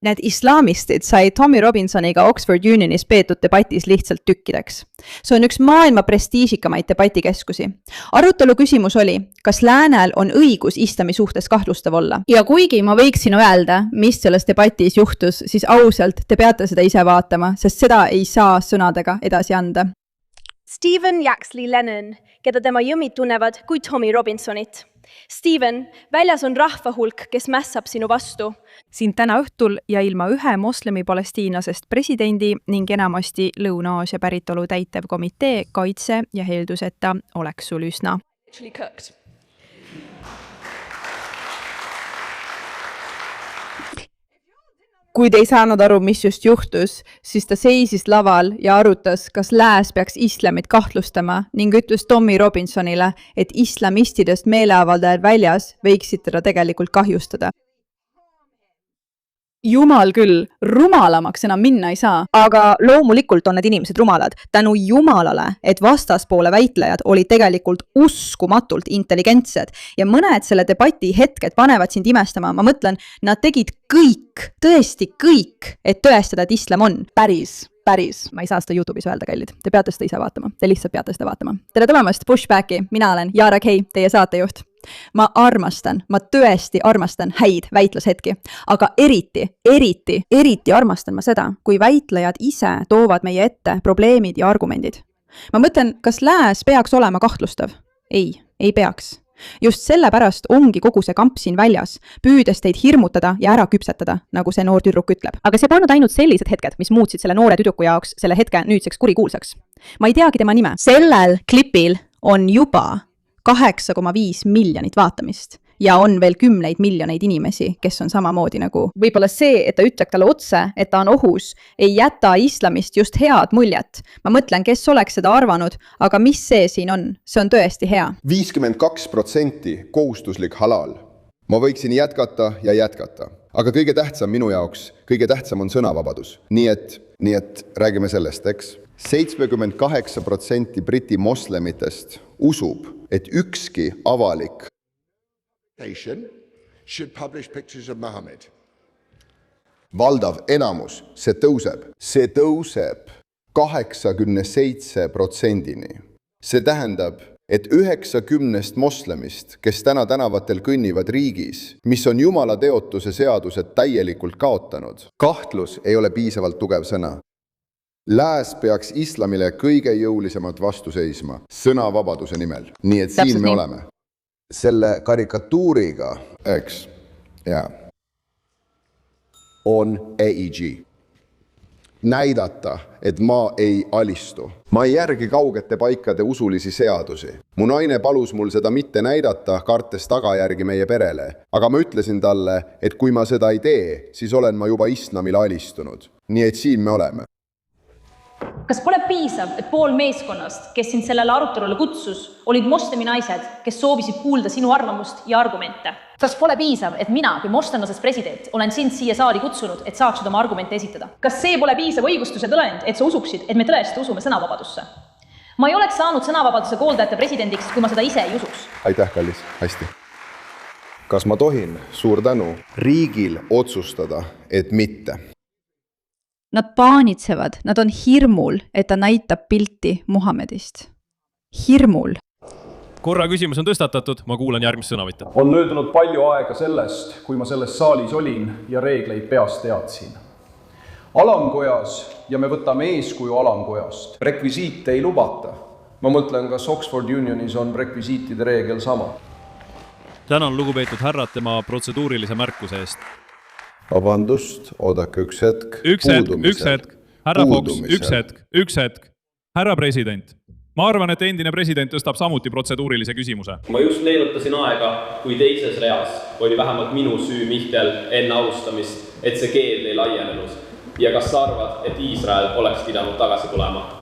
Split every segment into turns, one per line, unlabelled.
Need islamistid sai Tommy Robinsoniga Oxford Unionis peetud debatis lihtsalt tükkideks. See on üks maailma prestiižikamaid debatikeskusi. Arutelu küsimus oli, kas läänel on õigus islami suhtes kahtlustav olla. Ja kuigi ma võiksin öelda, mis selles debatis juhtus, siis ausalt te peate seda ise vaatama, sest seda ei saa sõnadega edasi anda.
Stephen Yaxley Lennon, keda tema jõmmid tunnevad kui Tommy Robinsonit. Steven, väljas on rahva hulk, kes mässab sinu vastu.
Siin täna õhtul ja ilma ühe moslemi palestiinlasest presidendi ning enamasti Lõuna-Aasia päritolu täitev komitee kaitse ja helduseta oleks sul üsna. Kui te ei saanud aru, mis just juhtus, siis ta seisis laval ja arutas, kas lääs peaks islamit kahtlustama ning ütles Tommy Robinsonile, et islamistidest meeleavaldajad väljas võiksid teda tegelikult kahjustada. Jumal küll, rumalamaks enam minna ei saa.
Aga loomulikult on need inimesed rumalad. Tänu jumalale, et vastaspoole väitlejad olid tegelikult uskumatult intelligentsed ja mõned selle debati hetked panevad sind imestama. Ma mõtlen, nad tegid kõik, tõesti kõik, et tõestada, et islam on. Päris. Ma ei saa seda YouTube'is öelda, kallid. Te peate seda ise vaatama. Te lihtsalt peate seda vaatama. Tere tulemast Pushbacki. Mina olen Jaara Kei, teie saatejuht. Ma tõesti armastan häid väitlushetki, aga eriti armastan ma seda, kui väitlejad ise toovad meie ette probleemid ja argumendid. Ma mõtlen, kas lääs peaks olema kahtlustav? Ei peaks. Just sellepärast ongi kogu see kamp siin väljas, püüdes teid hirmutada ja ära küpsetada, nagu see noor tüdruk ütleb. Aga see polnud ainult sellised hetked, mis muutsid selle noore tüdruku jaoks selle hetke nüüdseks kurikuulsaks. Ma ei teagi tema nime. Sellel klipil on juba 8,5 miljonit vaatamist ja on veel 10 miljoneid inimesi, kes on samamoodi nagu. Võib-olla see, et ta ütleb talle otse, et ta on ohus, ei jäta islamist just head muljet. Ma mõtlen, kes oleks seda arvanud, aga mis see siin on? See on tõesti hea.
52% kohustuslik halal. Ma võiksin jätkata ja jätkata. Aga kõige tähtsam minu jaoks, kõige tähtsam on sõnavabadus. Nii et räägime sellest, eks? 78% Briti moslemitest usub, et ükski avalik
should publish pictures of Muhammad.
Valdav enamus, see tõuseb 87%-ni. See tähendab, et 90 moslemist, kes täna tänavatel kõnnivad riigis, mis on jumala teotuse seadused täielikult kaotanud, kahtlus ei ole piisavalt tugev sõna. Lääs peaks islamile kõige jõulisemalt vastu seisma sõnavabaduse nimel. Nii et siin me oleme. Selle karikatuuriga, eks, on EIG. Näidata, et ma ei alistu. Ma ei järgi kaugete paikade usulisi seadusi. Mu naine palus mul seda mitte näidata, kartes tagajärgi meie perele. Aga ma ütlesin talle, et kui ma seda ei tee, siis olen ma juba islamile alistunud. Nii et siin me oleme.
Kas pole piisav, et pool meeskonnast, kes sind sellele arutelule kutsus, olid moslemi naised, kes soovisid kuulda sinu arvamust ja argumente? Kas pole piisav, et mina kui moslemlasest president olen sind siia saali kutsunud, et saaksid oma argumente esitada? Kas see pole piisav õigustuse tõend, et sa usuksid, et me tõesti usume sõnavabadusse? Ma ei oleks saanud sõnavabaduse kooldajate presidendiks, kui ma seda ise ei usuks.
Aitäh, kallis. Hästi. Kas ma tohin, suur tänu, riigil otsustada, et mitte?
Nad paanitsevad, nad on hirmul, et ta näitab pilti Muhammedist. Hirmul.
Korra küsimus on tõstatatud, ma kuulan järgmist sõnavõttu.
On möödunud palju aega sellest, kui ma selles saalis olin ja reegleid peast teadsin. Alamkojas, ja me võtame eeskuju alamkojast, rekvisiite ei lubata. Ma mõtlen, kas Oxford Unionis on rekvisiitide reegel sama.
Tänan lugupeetud härrad tema protseduurilise märkuse eest.
Vabandust, oodake üks hetk.
Üks hetk. Härra Fox, üks hetk. Härra president, ma arvan, et endine president tõstab samuti protseduurilise küsimuse.
Ma just meenutasin aega, kui teises reas oli vähemalt minu süü Mihkel enne alustamist, et see keeld ei laienenud. Ja kas sa arvad, et Iisrael oleks pidanud tagasi tulema?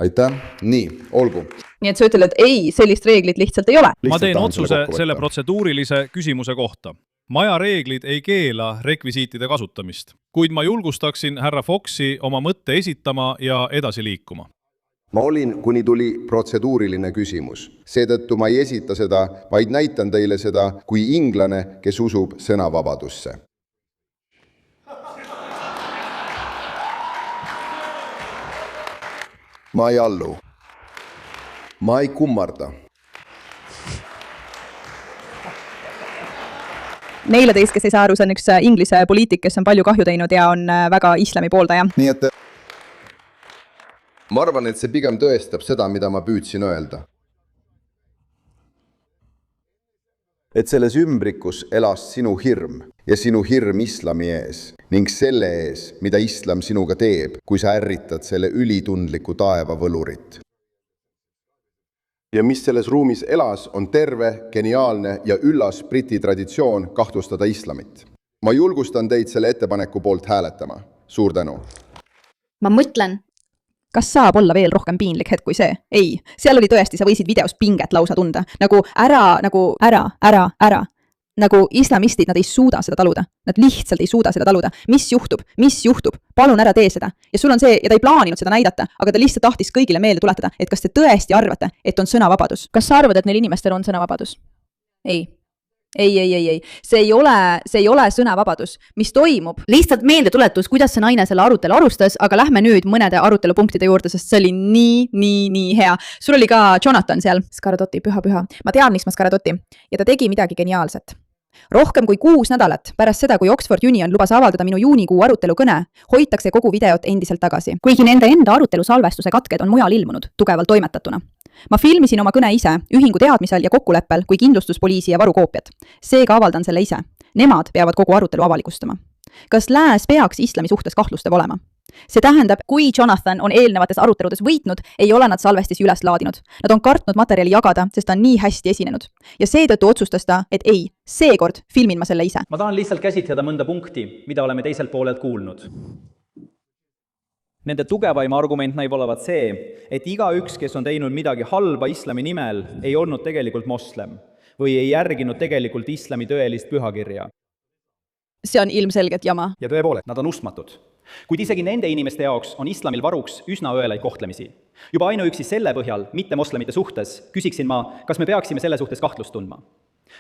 Aitäh. Nii, olgu.
Nii et sa ütled, et ei, sellist reeglit lihtsalt ei ole.
Ma teen otsuse selle protseduurilise küsimuse kohta. Maja reeglid ei keela rekvisiitide kasutamist, kuid ma julgustaksin härra Foxi oma mõtte esitama ja edasi liikuma.
Ma olin, kuni tuli protseduuriline küsimus. Seetõttu ma ei esita seda, vaid näitan teile seda kui inglane, kes usub sõnavabadusse. ma ei allu. Ma ei kummarda.
Neile teist, kes ei saa aru, see on üks Inglise poliitik, kes on palju kahju teinud ja on väga islami pooldaja.
Nii et ma arvan, et see pigem tõestab seda, mida ma püüdsin öelda. Et selles ümbrikus elas sinu hirm ja sinu hirm islami ees ning selle ees, mida islam sinuga teeb, kui sa ärritad selle ülitundliku taeva võlurit. Ja mis selles ruumis elas, on terve, geniaalne ja üllas briti traditsioon kahtlustada islamit. Ma julgustan teid selle ettepaneku poolt hääletama. Suur tänu.
Ma mõtlen.
Kas saab olla veel rohkem piinlik hetk kui see? Ei, seal oli tõesti, sa võisid videos pinget lausa tunda. Nagu ära. Nagu islamistid, nad ei suuda seda taluda. Nad lihtsalt ei suuda seda taluda. Mis juhtub? Palun ära tee seda. Ja sul on see, ja ta ei plaaninud seda näidata, aga ta lihtsalt tahtis kõigile meelde tuletada, et kas te tõesti arvate, et on sõnavabadus.
Kas sa arvad, et neil inimestel on sõnavabadus? Ei. See ei ole sõnavabadus. Mis toimub? Lihtsalt meeldetuletus, kuidas see naine selle arutelu alustas, aga lähme nüüd mõnede arutelupunktide juurde, sest see oli nii hea. Sul oli ka Jonathan seal. Skaradotti, püha. Ma tean, miks ma Skaradotti. Ja ta tegi midagi geniaalset. Rohkem kui 6 nädalat pärast seda, kui Oxford Union lubas avaldada minu juunikuu arutelu kõne, hoitakse kogu videot endiselt tagasi. Kuigi nende enda arutelu salvestuse katked on mujal ilmunud, tugevalt toimetatuna. Ma filmisin oma kõne ise, ühingu teadmisel ja kokkuleppel kui kindlustuspoliisi ja varukoopiat. Seega avaldan selle ise. Nemad peavad kogu arutelu avalikustama. Kas lääs peaks islami suhtes kahtlustav olema? See tähendab, kui Jonathan on eelnevates aruteludes võitnud, ei ole nad salvestisi üles laadinud. Nad on kartnud materjali jagada, sest ta on nii hästi esinenud. Ja seetõttu otsustas ta, et ei, seekord filmin ma selle ise.
Ma tahan lihtsalt käsitleda mõnda punkti, mida oleme teiselt poolelt kuulnud. Nende tugevaim argument näib olevat see, et igaüks, kes on teinud midagi halba islami nimel, ei olnud tegelikult moslem või ei järginud tegelikult islami tõelist pühakirja.
See on ilmselgelt jama.
Ja tõepoolest, nad on uskmatud. Kuid isegi nende inimeste jaoks on islamil varuks üsna õelaid kohtlemisi. Juba ainuüksi selle põhjal, mitte moslemite suhtes, küsiksin ma, kas me peaksime selle suhtes kahtlust tundma.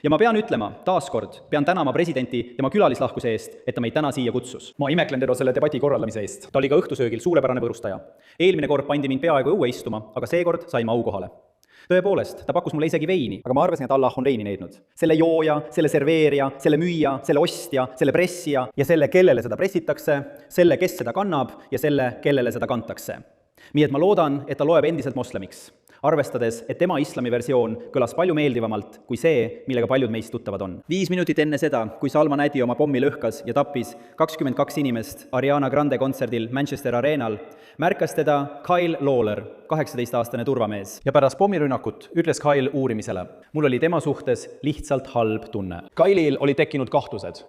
Ja ma pean ütlema, taaskord, pean tänama presidenti tema külalislahkuse eest, et ta meid täna siia kutsus. Ma imeklen teda selle debati korraldamise eest. Ta oli ka õhtusöögil suurepärane võrustaja. Eelmine kord pandi mind peaaegu õue istuma, aga seekord sain ma aukohale. Tõepoolest, ta pakkus mulle isegi veini, aga ma arvasin, et Allah on veini neidnud. Selle jooja, selle serveerija, selle müüja, selle ostja, selle pressija ja selle, kellele seda pressitakse, selle, kes seda kannab ja selle, kellele seda kantakse. Nii et ma loodan, et ta loeb endiselt moslemiks, arvestades, et tema islami versioon kõlas palju meeldivamalt kui see, millega paljud meist tuttavad on. 5 minutit enne seda, kui Salma Nädi oma pommi lõhkas ja tappis 22 inimest Ariana Grande kontserdil Manchester Arenal, märkas teda Kyle Lawler, 18-aastane turvamees. Ja pärast pommirünnakut ütles Kyle uurimisele. Mul oli tema suhtes lihtsalt halb tunne. Kyle'il oli tekkinud kahtlused.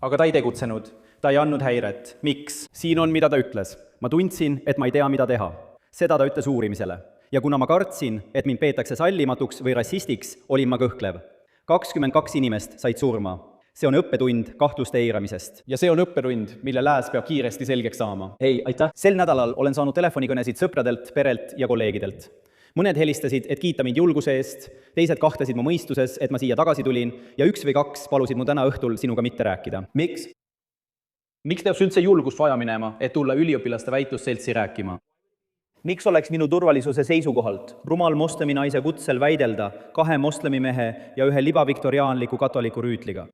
Aga ta ei tegutsenud. Ta ei andnud häiret. Miks? Siin on, mida ta ütles. Ma tundsin, et ma ei tea, mida teha. Seda ta ütles uurimisele. Ja kuna ma kartsin, et mind peetakse sallimatuks või rassistiks, olin ma kõhklev. 22 inimest said surma. See on õppetund kahtluste eiramisest. Ja see on õppetund, mille lääs peab kiiresti selgeks saama. Ei, aitäh. Sel nädalal olen saanud telefonikõnesid sõpradelt, perelt ja kolleegidelt. Mõned helistasid, et kiita mind julguse eest, teised kahtlesid mu mõistuses, et ma siia tagasi tulin ja 1 või 2 palusid mu täna õhtul sinuga mitte rääkida. Miks? Miks teos üldse julgust vaja minema, et tulla üliõpilaste väitlusseltsi rääkima? Miks oleks minu turvalisuse seisukohalt rumal moslemi naise kutsel väidelda 2 moslemi mehe ja 1 libaviktoriaanliku katoliku rüütliga?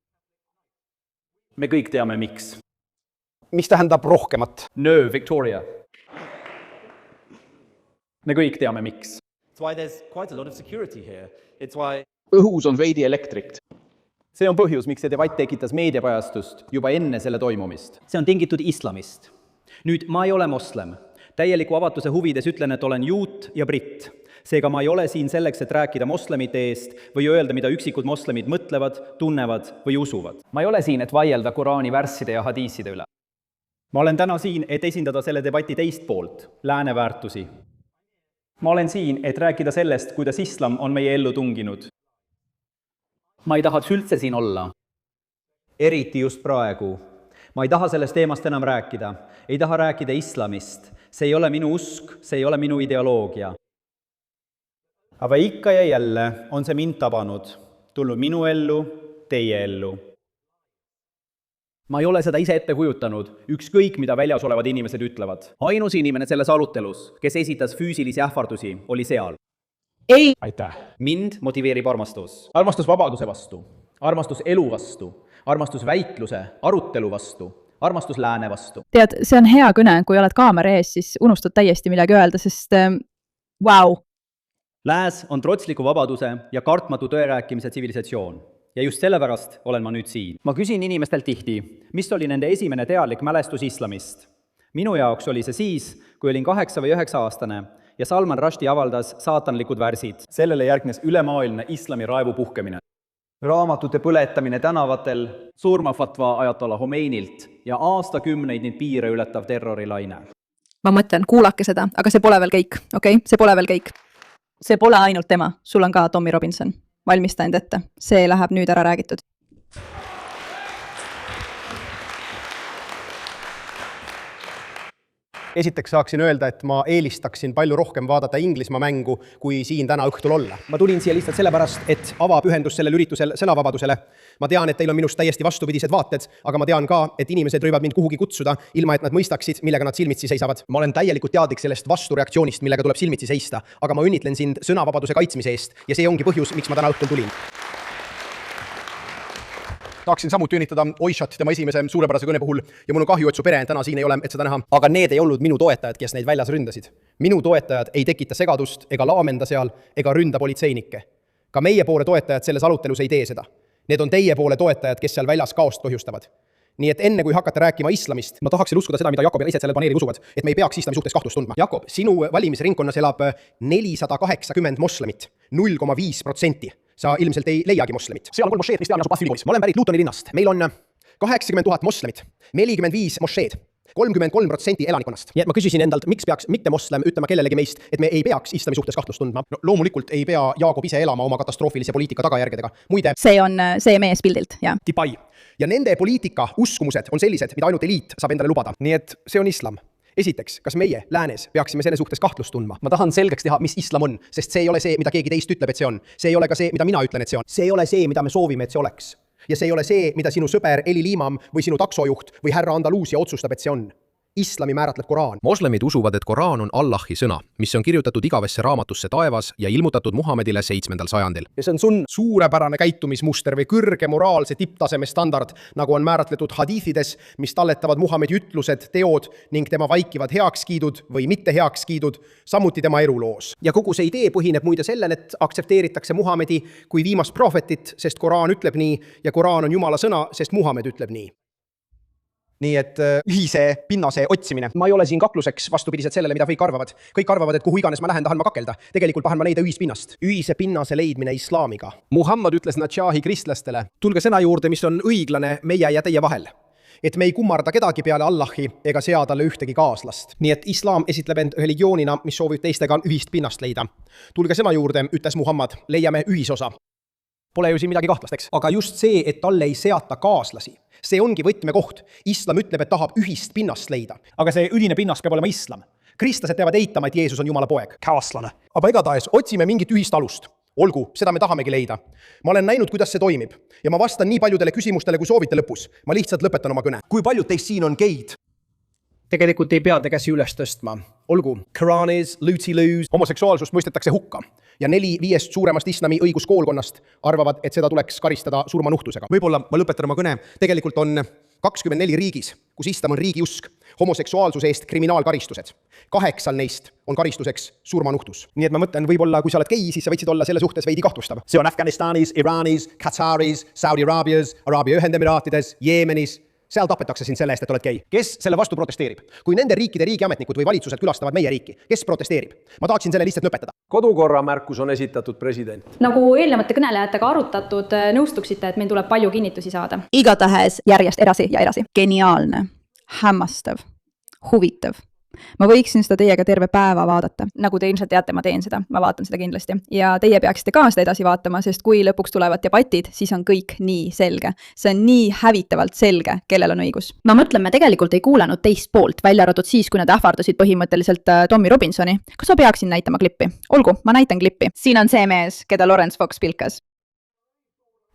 Me kõik teame, miks.
Mis tähendab rohkemat?
No, Victoria. Me kõik teame, miks.
Õhus on veidi elektrit.
See on põhjus, miks see debatt tekitas meediapajastust juba enne selle toimumist. See on tingitud islamist. Nüüd, ma ei ole moslem. Täieliku avatuse huvides ütlen, et olen juut ja britt. Seega ma ei ole siin selleks, et rääkida moslemite eest või öelda, mida üksikud moslemid mõtlevad, tunnevad või usuvad. Ma ei ole siin, et vaielda Koraani värsside ja hadiiside üle. Ma olen täna siin, et esindada selle debati teist poolt, lääne väärtusi. Ma olen siin, et rääkida sellest, kuidas islam on meie ellu tunginud. Ma ei tahaks üldse siin olla. Eriti just praegu. Ma ei taha sellest teemast enam rääkida. Ei taha rääkida islamist. See ei ole minu usk, see ei ole minu ideoloogia. Aga ikka ja jälle on see mind tabanud, tulnud minu ellu, teie ellu. ma ei ole seda ise ette kujutanud, ükskõik mida väljas olevad inimesed ütlevad. Ainus inimene selles arutelus, kes esitas füüsilisi ähvardusi, oli seal.
Ei. Aitäh.
Mind motiveerib armastus. Armastus vabaduse vastu, armastus elu vastu, armastus väitluse, arutelu vastu, armastus lääne vastu.
Tead, see on hea kõne, kui oled kaamera ees, siis unustad täiesti midagi öelda, sest wow.
Lääs on trotsliku vabaduse ja kartmatu tõerääkimise tsivilisatsioon. Ja just sellepärast olen ma nüüd siin. Ma küsin inimestel tihti, mis oli nende esimene teadlik mälestus islamist. Minu jaoks oli see siis, kui olin 8 või 9 aastane ja Salman Rushdie avaldas saatanlikud värsid. Sellele järgnes ülemaailmne islami raevu puhkemine. Raamatute põletamine tänavatel, surmafatva ajatolla Homeinilt ja aastakümneid neid piire ületav terrorilaine.
Ma mõtlen, kuulake seda, aga see pole veel kõik, okei? See pole veel kõik. See pole ainult tema, sul on ka Tommy Robinson. Valmista end ette, see läheb nüüd ära räägitud.
Esiteks saaksin öelda, et ma eelistaksin palju rohkem vaadata Inglismaa mängu, kui siin täna õhtul olla. Ma tulin siia lihtsalt sellepärast, et avapühendus sellel üritusel sõnavabadusele. Ma tean, et teil on minust täiesti vastupidised vaated, aga ma tean ka, et inimesed võivad mind kuhugi kutsuda, ilma et nad mõistaksid, millega nad silmitsi seisavad. Ma olen täielikult teadlik sellest vastureaktsioonist, millega tuleb silmitsi seista, aga ma õnnitlen sind sõnavabaduse kaitsmise eest ja see ongi põhjus, miks ma täna õhtul tulin. Tahaksin samuti õnnitleda Oishat tema esimese suurepärase kõne puhul ja mul on kahju, et su pere täna siin ei ole, et seda näha. Aga need ei olnud minu toetajad, kes neid väljas ründasid. Minu toetajad ei tekita segadust ega laamenda seal ega ründa politseinikke. Ka meie poole toetajad selles arutelus ei tee seda. Need on teie poole toetajad, kes seal väljas kaost põhjustavad. Nii et enne kui hakata rääkima islamist, ma tahaksin uskuda seda, mida Jakob ja teised sellel paneelil usuvad, et me ei peaks islami suhtes kahtlust tundma. Jakob, sinu valimisringkonnas elab 480 moslemit, 0,5%. Sa ilmselt ei leiagi moslemit. Seal on 3 mošeed, Kristiani asub Basfilipolis. Ma olen pärit Luutoni linnast. Meil on 80 000 moslemit, 45 mošeed, 33% elanikkonnast. Nii et ma küsisin endalt, miks peaks mitte moslem ütlema kellelegi meist, et me ei peaks islami suhtes kahtlust tundma. No, loomulikult ei pea Jaakob ise elama oma katastroofilise poliitika tagajärgedega. Muide,
see on see mees pildilt, jah.
Tipai. Ja nende poliitika uskumused on sellised, mida ainult eliit saab endale lubada. Nii et see on islam. Esiteks, kas meie läänes peaksime selle suhtes kahtlust tundma? Ma tahan selgeks teha, mis islam on, sest see ei ole see, mida keegi teist ütleb, et see on. See ei ole ka see, mida mina ütlen, et see on. See ei ole see, mida me soovime, et see oleks. Ja see ei ole see, mida sinu sõber Eli Liimam või sinu taksojuht või härra Andaluusia otsustab, et see on. Islami määratleb Koraan.
Moslemid usuvad, et Koraan on Allahi sõna, mis on kirjutatud igavesse raamatusse taevas ja ilmutatud Muhamedile 7. sajandil.
Ja see on sun suurepärane käitumismuster või kõrge moraalse tipptaseme standard, nagu on määratletud hadiithides, mis talletavad Muhamedi ütlused, teod ning tema vaikivad heakskiidud või mitte heakskiidud, samuti tema eluloos. Ja kogu see idee põhineb muide sellel, et aktsepteeritakse Muhamedi kui viimast prohvetit, sest Koraan ütleb nii ja Koraan on Jumala sõna, sest Muhamed ütleb nii. Nii et ühise pinnase otsimine. Ma ei ole siin kakluseks vastupidiselt sellele, mida kõik arvavad. Kõik arvavad, et kuhu iganes ma lähen, tahan ma kakelda. Tegelikult tahan ma leida ühispinnast. Ühise pinnase leidmine islaamiga. Muhammad ütles Nadžahi kristlastele, tulge sõna juurde, mis on õiglane meie ja teie vahel. Et me ei kummarda kedagi peale Allahi ega sea talle ühtegi kaaslast. Nii et islam esitleb end religioonina, mis soovib teistega ühist pinnast leida. Tulge sõna juurde, ütles Muhammad, leiame ühisosa. Pole ju siin midagi kahtlast, eks? Aga just see, et talle ei seata kaaslasi. See ongi võtmekoht. Islam ütleb, et tahab ühist pinnast leida. Aga see üdine pinnas peab olema islam. Kristlased peavad eitama, et Jeesus on Jumala poeg. Kaaslane. Aga igatahes otsime mingit ühist alust. Olgu, seda me tahamegi leida. Ma olen näinud, kuidas see toimib. Ja ma vastan nii paljudele küsimustele, kui soovite lõpus. Ma lihtsalt lõpetan oma kõne. Kui paljud teist siin on geid? Tegelikult ei pea te käsi üles tõstma. Olgu, Quranis, Luti-Loos, homoseksuaalsust mõistetakse hukka. Ja 4/5 suuremast islami õiguskoolkonnast arvavad, et seda tuleks karistada surmanuhtusega. Võib-olla ma lõpetan oma kõne. Tegelikult on 24 riigis, kus islam on riigiusk, homoseksuaalsuse eest kriminaalkaristused. 8 neist on karistuseks surmanuhtus. Nii et ma mõtlen, võib-olla kui sa oled gei, siis sa võtsid olla selle suhtes veidi kahtlustav. See on Afganistanis, Iranis, Kataris, Saudi Araabias, Araabia Ühendemiraatides, Jeemenis. Seal tapetakse sind selle eest, et oled gei. Kes selle vastu protesteerib? Kui nende riikide riigiametnikud või valitsused külastavad meie riiki, kes protesteerib? Ma tahaksin selle lihtsalt lõpetada.
Kodukorra märkus on esitatud president.
Nagu eelnevate kõnelejatega arutatud, nõustuksite, et meil tuleb palju kinnitusi saada.
Igatahes järjest edasi ja edasi. Geniaalne, hämmastav, huvitav. Ma võiksin seda teiega terve päeva vaadata. Nagu te ilmselt teate, ma teen seda. Ma vaatan seda kindlasti. Ja teie peaksite ka seda edasi vaatama, sest kui lõpuks tulevad debatid, siis on kõik nii selge. See on nii hävitavalt selge, kellel on õigus.
Ma mõtlen, me tegelikult ei kuulanud teist poolt, välja arvatud siis, kui nad ähvardasid põhimõtteliselt Tommy Robinsoni. Kas ma peaksin näitama klippi? Olgu, ma näitan klippi. Siin on see mees, keda Lawrence Fox pilkas.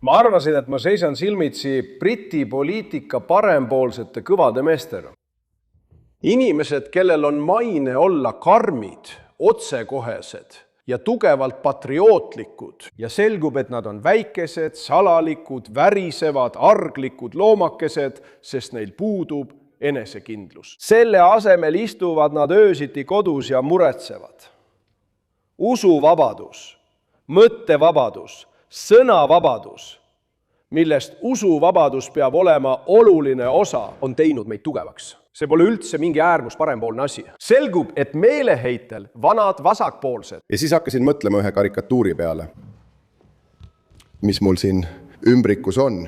ma arvasin, et ma seisan silmitsi Briti poliitika parempoolsete kõvade meestena. Inimesed, kellel on maine olla karmid, otsekohesed ja tugevalt patriootlikud ja selgub, et nad on väikesed, salalikud, värisevad, arglikud loomakesed, sest neil puudub enesekindlus. Selle asemel istuvad nad öösiti kodus ja muretsevad. Usuvabadus, mõttevabadus, sõnavabadus, millest usuvabadus peab olema oluline osa, on teinud meid tugevaks. See pole üldse mingi äärmus parempoolne asi. Selgub, et meeleheitel vanad vasakpoolsed.
Ja siis hakkasin mõtlema ühe karikatuuri peale, mis mul siin ümbrikus on.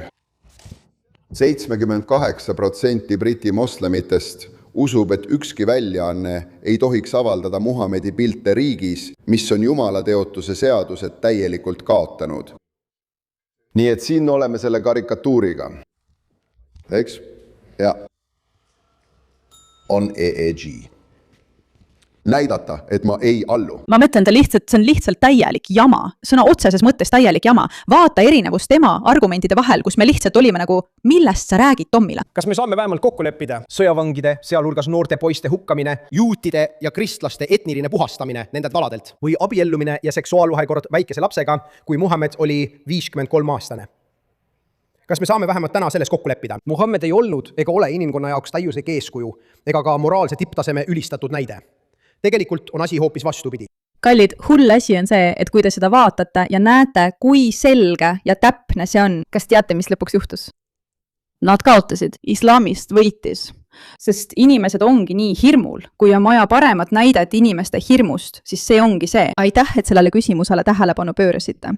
78% Briti moslemitest usub, et ükski väljaanne ei tohiks avaldada Muhamedi pilte riigis, mis on Jumala teotuse seadused täielikult kaotanud. Nii et siin oleme selle karikatuuriga. Eks? Ja on EEG. Näidata, et ma ei allu.
ma mõtlen, see on lihtsalt täielik jama, sõna otseses mõttes täielik jama. Vaata erinevus tema argumentide vahel, kus me lihtsalt olime nagu, millest sa räägid Tommile?
Kas me saame vähemalt kokku leppida? Sõjavangide, sealhulgas noorte poiste hukkamine, juutide ja kristlaste etniline puhastamine nendelt aladelt või abiellumine ja seksuaalvahekord väikese lapsega, kui Muhammed oli 53-aastane. Kas me saame vähemalt täna selles kokku leppida? Muhammed ei olnud ega ole inimkonna jaoks täiuslik eeskuju ega ka moraalse tipptaseme ülistatud näide. Tegelikult on asi hoopis vastupidi.
Kallid, hull asi on see, et kui te seda vaatate ja näete, kui selge ja täpne see on. Kas teate, mis lõpuks juhtus? Nad kaotasid. Islamist võitis. Sest inimesed ongi nii hirmul. Kui on vaja paremat näidet inimeste hirmust, siis see ongi see. Aitäh, et sellele küsimusele tähelepanu pöörasite.